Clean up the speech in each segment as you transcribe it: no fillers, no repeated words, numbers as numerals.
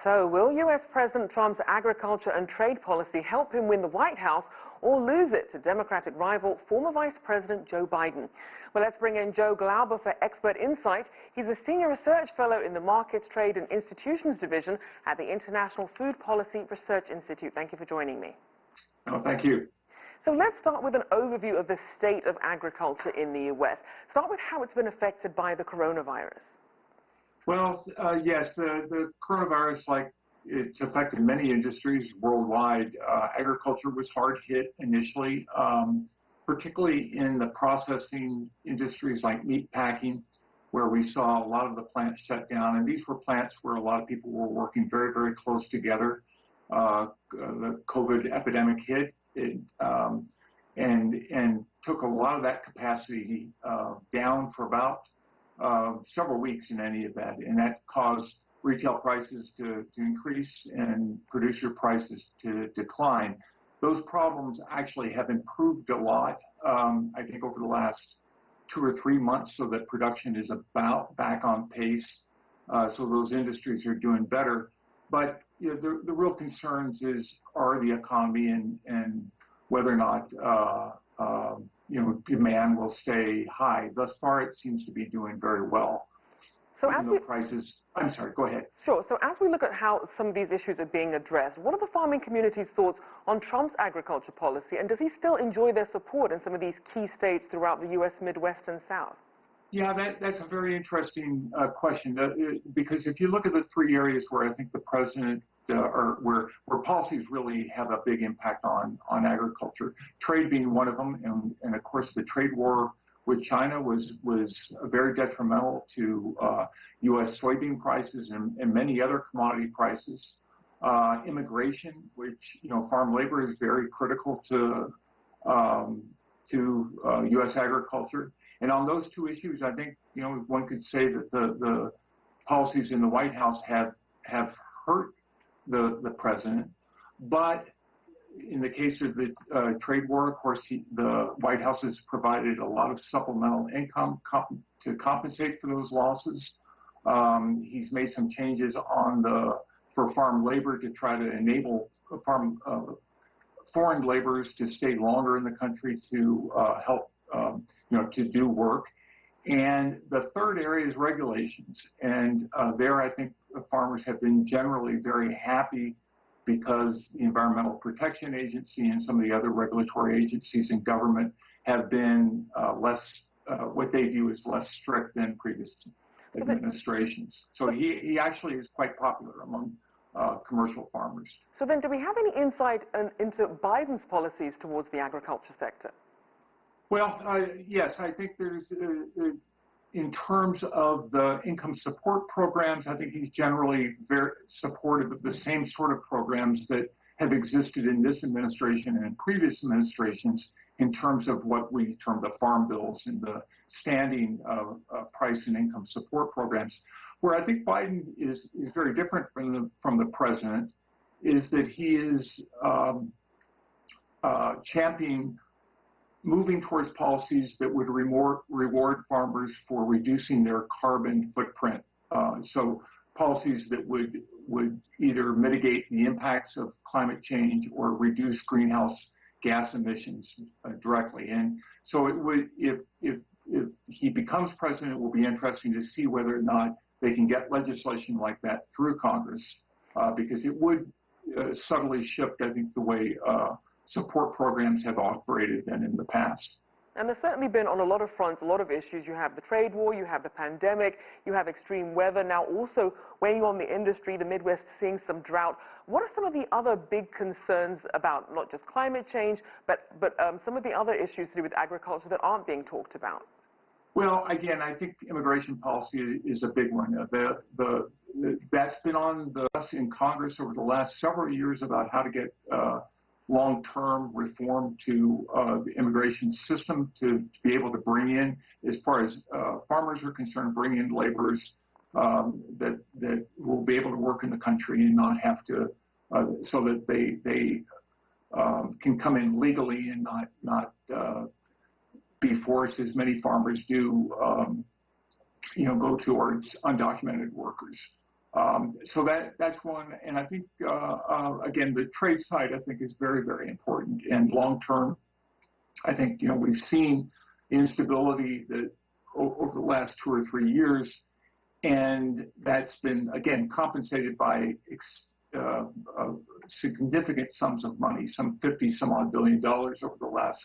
So, will U.S. President Trump's agriculture and trade policy help him win the White House or lose it to Democratic rival, former Vice President Joe Biden? Well, let's bring in Joe Glauber for expert insight. He's a senior research fellow in the Markets, Trade and Institutions Division at the International Food Policy Research Institute. Thank you for joining me. Oh, thank you. So let's start with an overview of the state of agriculture in the U.S. Start with how it's been affected by the coronavirus. Well, yes, the coronavirus, like it's affected many industries worldwide. Agriculture was hard hit initially, particularly in the processing industries like meat packing, where we saw a lot of the plants shut down. And these were plants where a lot of people were working very, very close together. The COVID epidemic hit and took a lot of that capacity down for about several weeks in any event, and that caused retail prices to increase and producer prices to decline. Those problems actually have improved a lot, I think, over the last 2 or 3 months, so that production is about back on pace. So those industries are doing better. But you know, the real concerns are the economy and whether or not demand will stay high. Thus far, it seems to be doing very well. So I'm sorry, go ahead. Sure. So as we look at how some of these issues are being addressed, what are the farming community's thoughts on Trump's agriculture policy, and does he still enjoy their support in some of these key states throughout the U.S. Midwest and South? Yeah, that's a very interesting question, because if you look at the 3 areas where I think the president where policies really have a big impact on agriculture, trade being one of them, and of course the trade war with China was very detrimental to U.S. soybean prices and many other commodity prices. Immigration, which farm labor is very critical to U.S. agriculture. And on those 2 issues, I think one could say that the policies in the White House have hurt the president. But in the case of the trade war, of course, the White House has provided a lot of supplemental income to compensate for those losses. He's made some changes for farm labor to try to enable foreign laborers to stay longer in the country to help to do work. And the third area is regulations. And there, I think farmers have been generally very happy because the Environmental Protection Agency and some of the other regulatory agencies in government have been what they view as less strict than previous administrations. So he actually is quite popular among commercial farmers. So then, do we have any insight into Biden's policies towards the agriculture sector? Well, yes, I think there's, in terms of the income support programs, I think he's generally very supportive of the same sort of programs that have existed in this administration and in previous administrations in terms of what we term the farm bills and the standing price and income support programs. Where I think Biden is very different from the president is that he is championing moving towards policies that would reward farmers for reducing their carbon footprint. So policies that would either mitigate the impacts of climate change or reduce greenhouse gas emissions directly. And so it would, if he becomes president, it will be interesting to see whether or not they can get legislation like that through Congress, because it would subtly shift, I think, the way support programs have operated than in the past. And there's certainly been, on a lot of fronts, a lot of issues. You have the trade war, you have the pandemic, you have extreme weather. Now also weighing on the industry, the Midwest seeing some drought. What are some of the other big concerns about not just climate change, but some of the other issues to do with agriculture that aren't being talked about? Well, again, I think immigration policy is a big one. That's been on us in Congress over the last several years about how to get long-term reform to the immigration system to be able to bring in, as far as farmers are concerned, bring in laborers that will be able to work in the country and not have to, so that they can come in legally and not be forced, as many farmers do, go towards undocumented workers. So that's one, and I think again the trade side I think is very, very important. And long term, I think we've seen instability that over the last 2 or 3 years, and that's been again compensated by significant sums of money, some 50-some-odd billion dollars over the last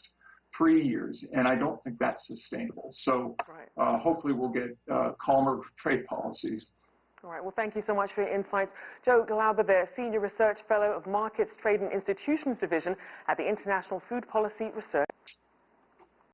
3 years, and I don't think that's sustainable. So hopefully we'll get calmer trade policies. All right. Well, thank you so much for your insights. Joe Glauber there, Senior Research Fellow of Markets, Trade and Institutions Division at the International Food Policy Research.